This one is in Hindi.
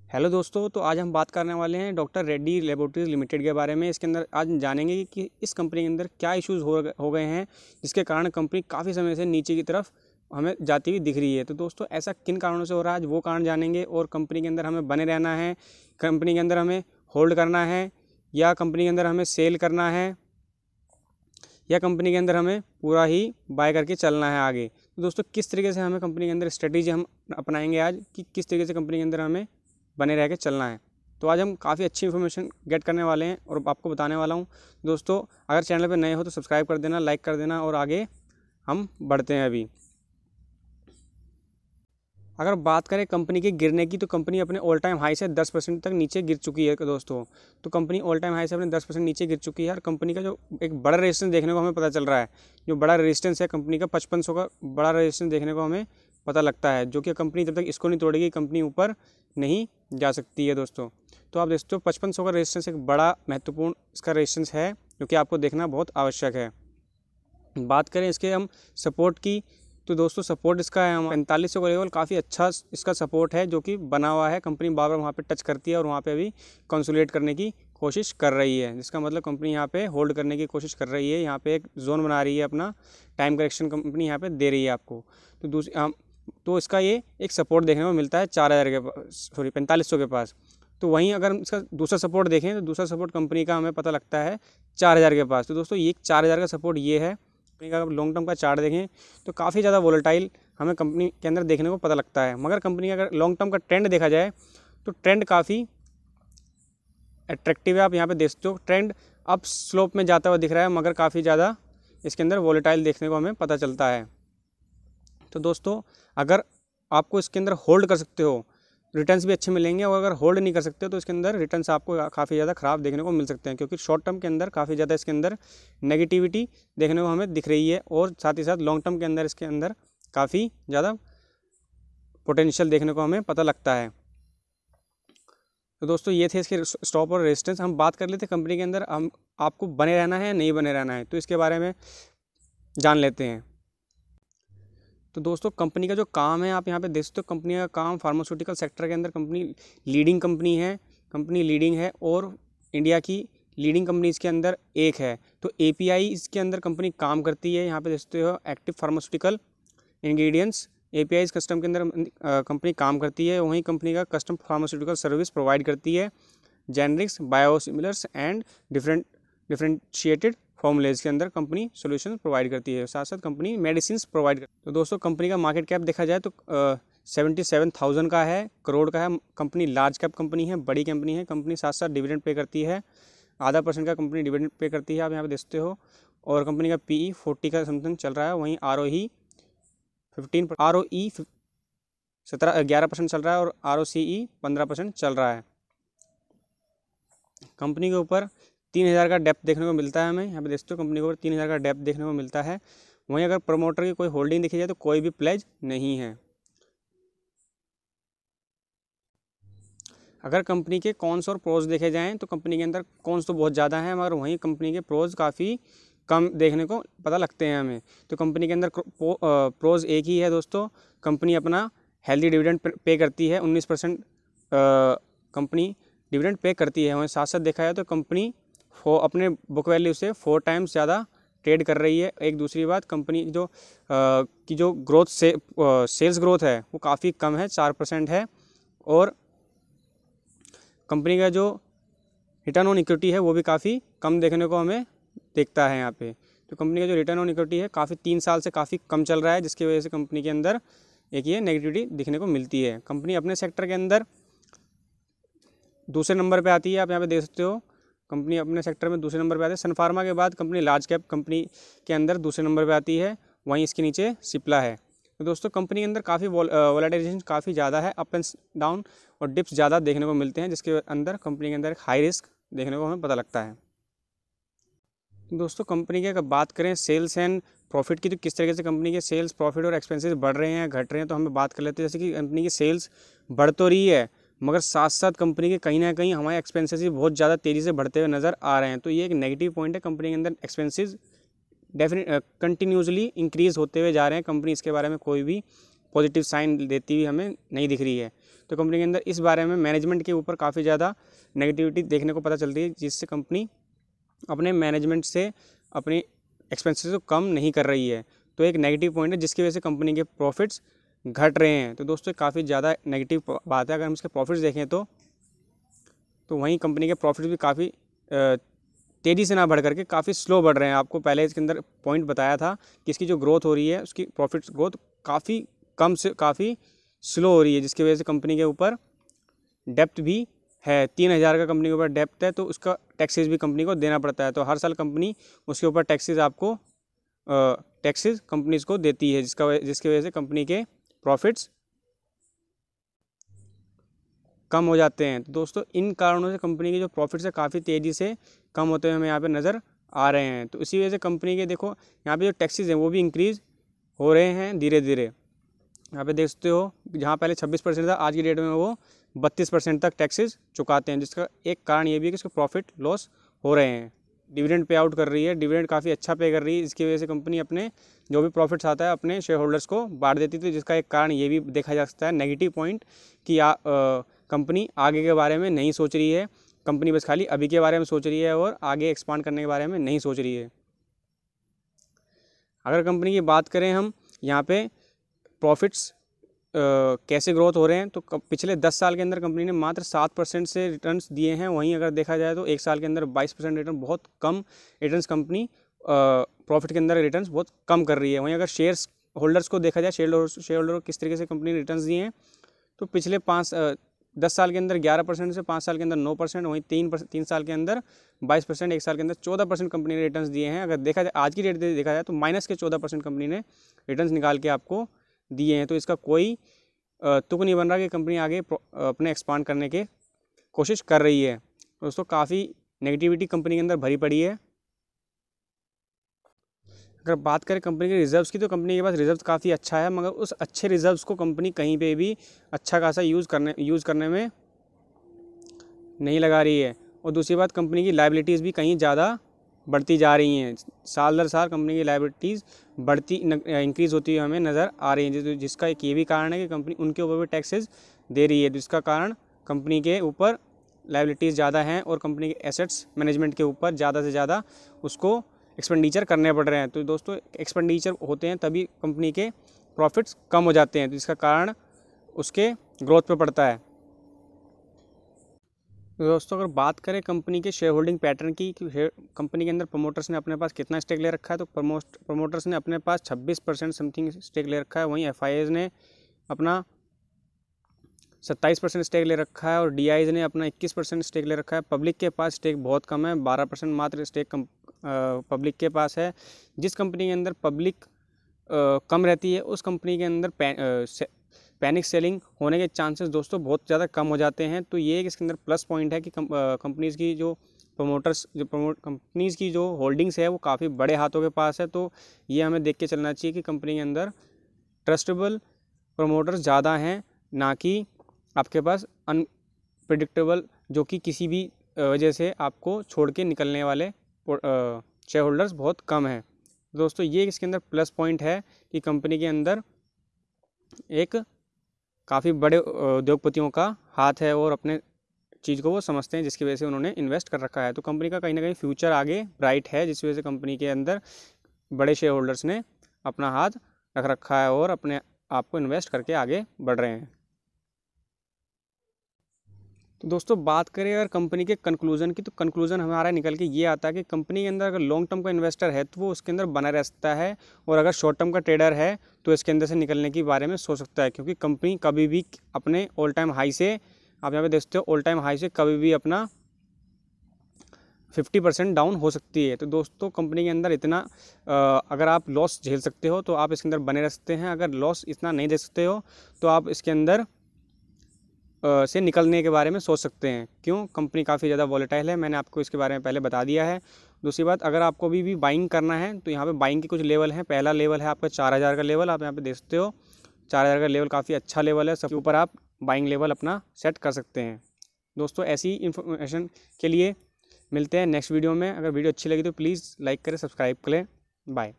हेलो दोस्तों, तो आज हम बात करने वाले हैं डॉक्टर रेड्डी लेबोरेटरीज लिमिटेड के बारे में। इसके अंदर आज जानेंगे कि इस कंपनी के अंदर क्या इश्यूज़ हो गए हैं जिसके कारण कंपनी काफ़ी समय से नीचे की तरफ हमें जाती हुई दिख रही है। तो दोस्तों, ऐसा किन कारणों से हो रहा है आज वो कारण जानेंगे। और कंपनी के अंदर हमें बने रहना है, कंपनी के अंदर हमें होल्ड करना है, या कंपनी के अंदर हमें सेल करना है, या कंपनी के अंदर हमें पूरा ही बाय करके चलना है आगे। तो दोस्तों, किस तरीके से हमें कंपनी के अंदर स्ट्रेटेजी हम अपनाएंगे आज कि किस तरीके से कंपनी के अंदर हमें बने रह के चलना है। तो आज हम काफ़ी अच्छी इन्फॉर्मेशन गेट करने वाले हैं और आपको बताने वाला हूं। दोस्तों, अगर चैनल पर नए हो तो सब्सक्राइब कर देना, लाइक कर देना, और आगे हम बढ़ते हैं। अभी अगर बात करें कंपनी के गिरने की, तो कंपनी अपने ऑल टाइम हाई से 10% तक नीचे गिर चुकी है दोस्तों। तो कंपनी ऑल टाइम हाई से अपने 10% नीचे गिर चुकी है। और कंपनी का जो एक बड़ा रेजिस्टेंस देखने को हमें पता चल रहा है, जो बड़ा रेजिस्टेंस है कंपनी का 5500 का बड़ा रेजिस्टेंस देखने को हमें पता लगता है, जो कि कंपनी जब तक इसको नहीं तोड़ेगी कंपनी ऊपर नहीं जा सकती है दोस्तों। तो आप देखते हो 5500 का रेजिस्टेंस एक बड़ा महत्वपूर्ण इसका रेजिस्टेंस है, जो कि आपको देखना बहुत आवश्यक है। बात करें इसके हम सपोर्ट की, तो दोस्तों सपोर्ट इसका है हम 4500 का लेवल काफ़ी अच्छा इसका सपोर्ट है, जो कि बना हुआ है। कंपनी बार बार वहाँ पे टच करती है और वहाँ पे अभी कंसोलिडेट करने की कोशिश कर रही है, जिसका मतलब कंपनी यहाँ पे होल्ड करने की कोशिश कर रही है। यहाँ पे एक जोन बना रही है, अपना टाइम करेक्शन कंपनी यहाँ पे दे रही है आपको। तो तो इसका ये एक सपोर्ट देखने को मिलता है 4000 के पास, सॉरी 4500 के पास। तो वहीं अगर इसका दूसरा सपोर्ट देखें तो दूसरा सपोर्ट कंपनी का हमें पता लगता है 4000 के पास। तो दोस्तों, ये 4000 का सपोर्ट ये है। कंपनी का लॉन्ग टर्म का चार्ट देखें तो काफ़ी ज़्यादा वोलेटाइल हमें कंपनी के अंदर देखने को पता लगता है। मगर कंपनी का अगर लॉन्ग टर्म का ट्रेंड देखा जाए तो ट्रेंड काफ़ी अट्रैक्टिव है। आप यहाँ पे देख सकते हो ट्रेंड अप स्लोप में जाता हुआ दिख रहा है, मगर काफ़ी ज़्यादा इसके अंदर वोलेटाइल देखने को हमें पता चलता है। तो दोस्तों, अगर आपको इसके अंदर होल्ड कर सकते हो, रिटर्न्स भी अच्छे मिलेंगे। और अगर होल्ड नहीं कर सकते हो तो इसके अंदर रिटर्न्स आपको काफ़ी ज़्यादा ख़राब देखने को मिल सकते हैं, क्योंकि शॉर्ट टर्म के अंदर काफ़ी ज़्यादा इसके अंदर नेगेटिविटी देखने को हमें दिख रही है, और साथ ही साथ लॉन्ग टर्म के अंदर इसके अंदर काफ़ी ज़्यादा पोटेंशियल देखने को हमें पता लगता है। तो दोस्तों, ये थे इसके स्टॉप और रेजिस्टेंस। हम बात कर लेते कंपनी के अंदर हम आपको बने रहना है या नहीं बने रहना है, तो इसके बारे में जान लेते हैं। तो दोस्तों, कंपनी का जो काम है आप यहाँ पे देख सकते हो। कंपनी का काम फार्मास्यूटिकल सेक्टर के अंदर कंपनी लीडिंग कंपनी है, कंपनी लीडिंग है, और इंडिया की लीडिंग कंपनी इसके अंदर एक है। तो एपीआई इसके अंदर कंपनी काम करती है। यहाँ पे देख सकते हो एक्टिव फार्मास्यूटिकल इंग्रेडिएंट्स एपीआई इस कस्टम के अंदर कंपनी काम करती है। वहीं कंपनी का कस्टम फार्मास्यूटिकल सर्विस प्रोवाइड करती है, generics, biosimilars and differentiated formulas के अंदर कंपनी सॉल्यूशन प्रोवाइड करती है। साथ साथ कंपनी मेडिसिन प्रोवाइड करती है। तो दोस्तों, कंपनी का मार्केट कैप देखा जाए तो 77,000 का है, करोड़ का है। कंपनी लार्ज कैप कंपनी है, बड़ी कंपनी है। कंपनी साथ साथ डिविडेंड पे करती है, ½ % का कंपनी डिविडेंड पे करती है, आप यहाँ पे देखते हो। और कंपनी का पीई 40 का समथिंग चल रहा है। वहीं ROE 11% चल रहा है, और ROCE 15% चल रहा है। कंपनी के ऊपर 3000 का डेप्थ देखने को मिलता है हमें। यहाँ पे देखते हो कंपनी के ऊपर 3000 का डेप्थ देखने को मिलता है। वहीं अगर प्रमोटर की कोई होल्डिंग देखी जाए तो कोई भी प्लेज नहीं है। अगर कंपनी के कॉन्स और प्रोज देखे जाएं तो कंपनी के अंदर कॉन्स तो बहुत ज़्यादा हैं, मगर वहीं कंपनी के प्रोज काफ़ी कम देखने को पता लगते हैं हमें। तो कंपनी के अंदर प्रोज एक ही है दोस्तों। कंपनी अपना हेल्दी डिविडेंड पे करती है, 19% कंपनी डिविडेंड पे करती है। वहीं साथ साथ देखा जाए तो कंपनी अपने बुक वैल्यू से 4 टाइम्स ज़्यादा ट्रेड कर रही है। एक दूसरी बात, कंपनी की जो ग्रोथ सेल्स ग्रोथ है वो काफ़ी कम है, 4% है। और कंपनी का जो रिटर्न ऑन इक्विटी है वो भी काफ़ी कम देखने को हमें दिखता है यहाँ पे। तो कंपनी का जो रिटर्न ऑन इक्विटी है काफ़ी 3 साल से काफ़ी कम चल रहा है, जिसकी वजह से कंपनी के अंदर एक ये नेगेटिविटी दिखने को मिलती है। कंपनी अपने सेक्टर के अंदर दूसरे नंबर पे आती है, आप यहाँ पे देख सकते हो। कंपनी अपने सेक्टर में दूसरे नंबर पे आती है। सन फार्मा के बाद कंपनी लार्ज कैप कंपनी के अंदर दूसरे नंबर पे आती है। वहीं इसके नीचे सिप्ला है। तो दोस्तों, कंपनी के अंदर काफ़ी वोलेटाइजेशन काफ़ी ज़्यादा है, अप एंड डाउन और डिप्स ज़्यादा देखने को मिलते हैं, जिसके अंदर कंपनी के अंदर एक हाई रिस्क देखने को हमें पता लगता है। दोस्तों, कंपनी की अगर बात करें सेल्स एंड प्रॉफिट की, तो किस तरीके से कंपनी के सेल्स, प्रॉफिट और एक्सपेंसेस बढ़ रहे हैं, घट रहे हैं, तो हमें बात कर लेते हैं। जैसे कि कंपनी की सेल्स बढ़ तो रही है, मगर साथ साथ कंपनी के कहीं ना कहीं हमारे एक्सपेंसेस भी बहुत ज़्यादा तेज़ी से बढ़ते हुए नज़र आ रहे हैं। तो ये एक नेगेटिव पॉइंट है। कंपनी के अंदर एक्सपेंसेस कंटिन्यूसली इंक्रीज़ होते हुए जा रहे हैं। कंपनी इसके बारे में कोई भी पॉजिटिव साइन देती हुई हमें नहीं दिख रही है। तो कंपनी के अंदर इस बारे में मैनेजमेंट के ऊपर काफ़ी ज़्यादा नेगेटिविटी देखने को पता चलती है, जिससे कंपनी अपने मैनेजमेंट से अपनी एक्सपेंसेस को कम नहीं कर रही है। तो एक नेगेटिव पॉइंट है जिसकी वजह से कंपनी के प्रॉफिट्स घट रहे हैं। तो दोस्तों काफ़ी ज़्यादा नेगेटिव बात है। अगर हम इसके प्रॉफिट्स देखें तो वहीं कंपनी के प्रॉफिट्स भी काफ़ी तेज़ी से ना बढ़ करके काफ़ी स्लो बढ़ रहे हैं। आपको पहले इसके अंदर पॉइंट बताया था कि इसकी जो ग्रोथ हो रही है उसकी प्रॉफिट्स ग्रोथ काफ़ी कम से काफ़ी स्लो हो रही है, जिसकी वजह से कंपनी के ऊपर डेप्थ भी है। 3,000 का कंपनी के ऊपर डेप्थ है, तो उसका टैक्सेस भी कंपनी को देना पड़ता है। तो हर साल कंपनी उसके ऊपर टैक्सेस आपको टैक्सेस कंपनीज को देती है, जिसकी वजह से कंपनी के प्रॉफिट्स कम हो जाते हैं। तो दोस्तों इन कारणों से कंपनी के जो प्रॉफिट्स है काफ़ी तेज़ी से कम होते हुए हमें यहाँ पे नज़र आ रहे हैं। तो इसी वजह से कंपनी के देखो यहाँ पे जो टैक्सेस हैं वो भी इंक्रीज़ हो रहे हैं धीरे धीरे। यहाँ पे देख सकते हो जहाँ पहले 26% था, आज की डेट में वो 32% तक टैक्सेस चुकाते हैं, जिसका एक कारण ये भी है कि उसके प्रॉफिट लॉस हो रहे हैं। डिविडेंड पे आउट कर रही है, डिविडेंड काफ़ी अच्छा पे कर रही है, इसकी वजह से कंपनी अपने जो भी प्रॉफिट्स आता है अपने शेयर होल्डर्स को बांट देती थी, जिसका एक कारण ये भी देखा जा सकता है नेगेटिव पॉइंट कि कंपनी आगे के बारे में नहीं सोच रही है। कंपनी बस खाली अभी के बारे में सोच रही है और आगे एक्सपांड करने के बारे में नहीं सोच रही है। अगर कंपनी की बात करें हम यहाँ पे प्रॉफिट्स कैसे ग्रोथ हो रहे हैं, तो पिछले 10 साल के अंदर कंपनी ने मात्र 7% से रिटर्न्स दिए हैं। वहीं अगर देखा जाए तो एक साल के अंदर 22% रिटर्न, बहुत कम रिटर्न्स कंपनी प्रॉफिट के अंदर रिटर्न्स बहुत कम कर रही है। वहीं अगर शेयर्स होल्डर्स को देखा जाए, शेयर होल्डर को किस तरीके से कंपनी ने रिटर्न्स दिए हैं, तो पिछले 10 साल के अंदर 11% से 5 साल के अंदर 9%, वहीं 3 साल के अंदर 22%, एक साल के अंदर 14% कंपनी ने रिटर्न्स दिए हैं। अगर देखा जाए आज की डेट देखा जाए तो माइनस के 14% कंपनी ने रिटर्न्स निकाल के आपको दिए हैं। तो इसका कोई तुक नहीं बन रहा कि कंपनी आगे अपने एक्सपांड करने के कोशिश कर रही है। दोस्तों काफ़ी नेगेटिविटी कंपनी के अंदर भरी पड़ी है। अगर बात करें कंपनी के रिजर्व्स की, तो कंपनी के पास रिजर्व्स काफ़ी अच्छा है, मगर उस अच्छे रिजर्व्स को कंपनी कहीं पे भी अच्छा खासा यूज़ करने में नहीं लगा रही है। और दूसरी बात, कंपनी की लायबिलिटीज़ भी कहीं ज़्यादा बढ़ती जा रही हैं। साल दर साल कंपनी की लायबिलिटीज़ इंक्रीज़ होती हुई हमें नज़र आ रही है, जिसका एक ये भी कारण है कि कंपनी उनके ऊपर भी टैक्सेस दे रही है, जिसका कारण कंपनी के ऊपर लायबिलिटीज़ ज़्यादा हैं और कंपनी के एसेट्स मैनेजमेंट के ऊपर ज़्यादा से ज़्यादा उसको एक्सपेंडिचर करने पड़ रहे हैं। तो दोस्तों एक्सपेंडिचर होते हैं तभी कंपनी के प्रॉफिट्स कम हो जाते हैं, तो इसका कारण उसके ग्रोथ पे पड़ता है। तो दोस्तों अगर बात करें कंपनी के शेयर होल्डिंग पैटर्न की, कंपनी के अंदर प्रमोटर्स ने अपने पास कितना स्टेक ले रखा है, तो प्रमोटर्स ने अपने पास 26% समथिंग स्टेक ले रखा है। वहीं एफआईआईज ने अपना 27% स्टेक ले रखा है और डीआईज ने अपना 21% स्टेक ले रखा है। पब्लिक के पास स्टेक बहुत कम है, 12% मात्र स्टेक पब्लिक के पास है। जिस कंपनी के अंदर पब्लिक कम रहती है उस कंपनी के अंदर पैनिक सेलिंग होने के चांसेस दोस्तों बहुत ज़्यादा कम हो जाते हैं। तो ये इसके अंदर प्लस पॉइंट है कि कंपनीज़ की जो कंपनीज़ की जो होल्डिंग्स है वो काफ़ी बड़े हाथों के पास है। तो ये हमें देख के चलना चाहिए कि कंपनी के अंदर ट्रस्टेबल प्रमोटर्स ज़्यादा हैं, ना कि आपके पास अनप्रिडिक्टेबल जो कि किसी भी वजह से आपको छोड़ के निकलने वाले शेयर होल्डर्स बहुत कम हैं। दोस्तों ये इसके अंदर प्लस पॉइंट है कि कंपनी के अंदर एक काफ़ी बड़े उद्योगपतियों का हाथ है और अपने चीज़ को वो समझते हैं, जिसकी वजह से उन्होंने इन्वेस्ट कर रखा है। तो कंपनी का कहीं ना कहीं फ्यूचर आगे ब्राइट है, जिस वजह से कंपनी के अंदर बड़े शेयर होल्डर्स ने अपना हाथ रख रखा है और अपने आप को इन्वेस्ट करके आगे बढ़ रहे हैं। तो दोस्तों बात करें अगर कंपनी के कंक्लूज़न की, तो कंक्लूज़न हमारा निकल के ये आता है कि कंपनी के अंदर अगर लॉन्ग टर्म का इन्वेस्टर है तो वो उसके अंदर बना रह सकता है, और अगर शॉर्ट टर्म का ट्रेडर है तो इसके अंदर से निकलने के बारे में सोच सकता है, क्योंकि कंपनी कभी भी अपने ऑल टाइम हाई से, आप यहाँ पे देखते हो ऑल टाइम हाई से कभी भी अपना 50% डाउन हो सकती है। तो दोस्तों कंपनी के अंदर इतना अगर आप लॉस झेल सकते हो तो आप इसके अंदर बने रह सकते हैं। अगर लॉस इतना नहीं दे सकते हो तो आप इसके अंदर से निकलने के बारे में सोच सकते हैं। क्यों? कंपनी काफ़ी ज़्यादा वॉलेटाइल है, मैंने आपको इसके बारे में पहले बता दिया है। दूसरी बात, अगर आपको भी बाइंग करना है तो यहाँ पे बाइंग के कुछ लेवल हैं। पहला लेवल है आपका 4,000 का लेवल, आप यहाँ पे देख सकते हो 4,000 का लेवल काफ़ी अच्छा लेवल है, सबके ऊपर आप बाइंग लेवल अपना सेट कर सकते हैं। दोस्तों ऐसी इन्फॉर्मेशन के लिए मिलते हैं नेक्स्ट वीडियो में। अगर वीडियो अच्छी लगी तो प्लीज़ लाइक करें, सब्सक्राइब करें। बाय।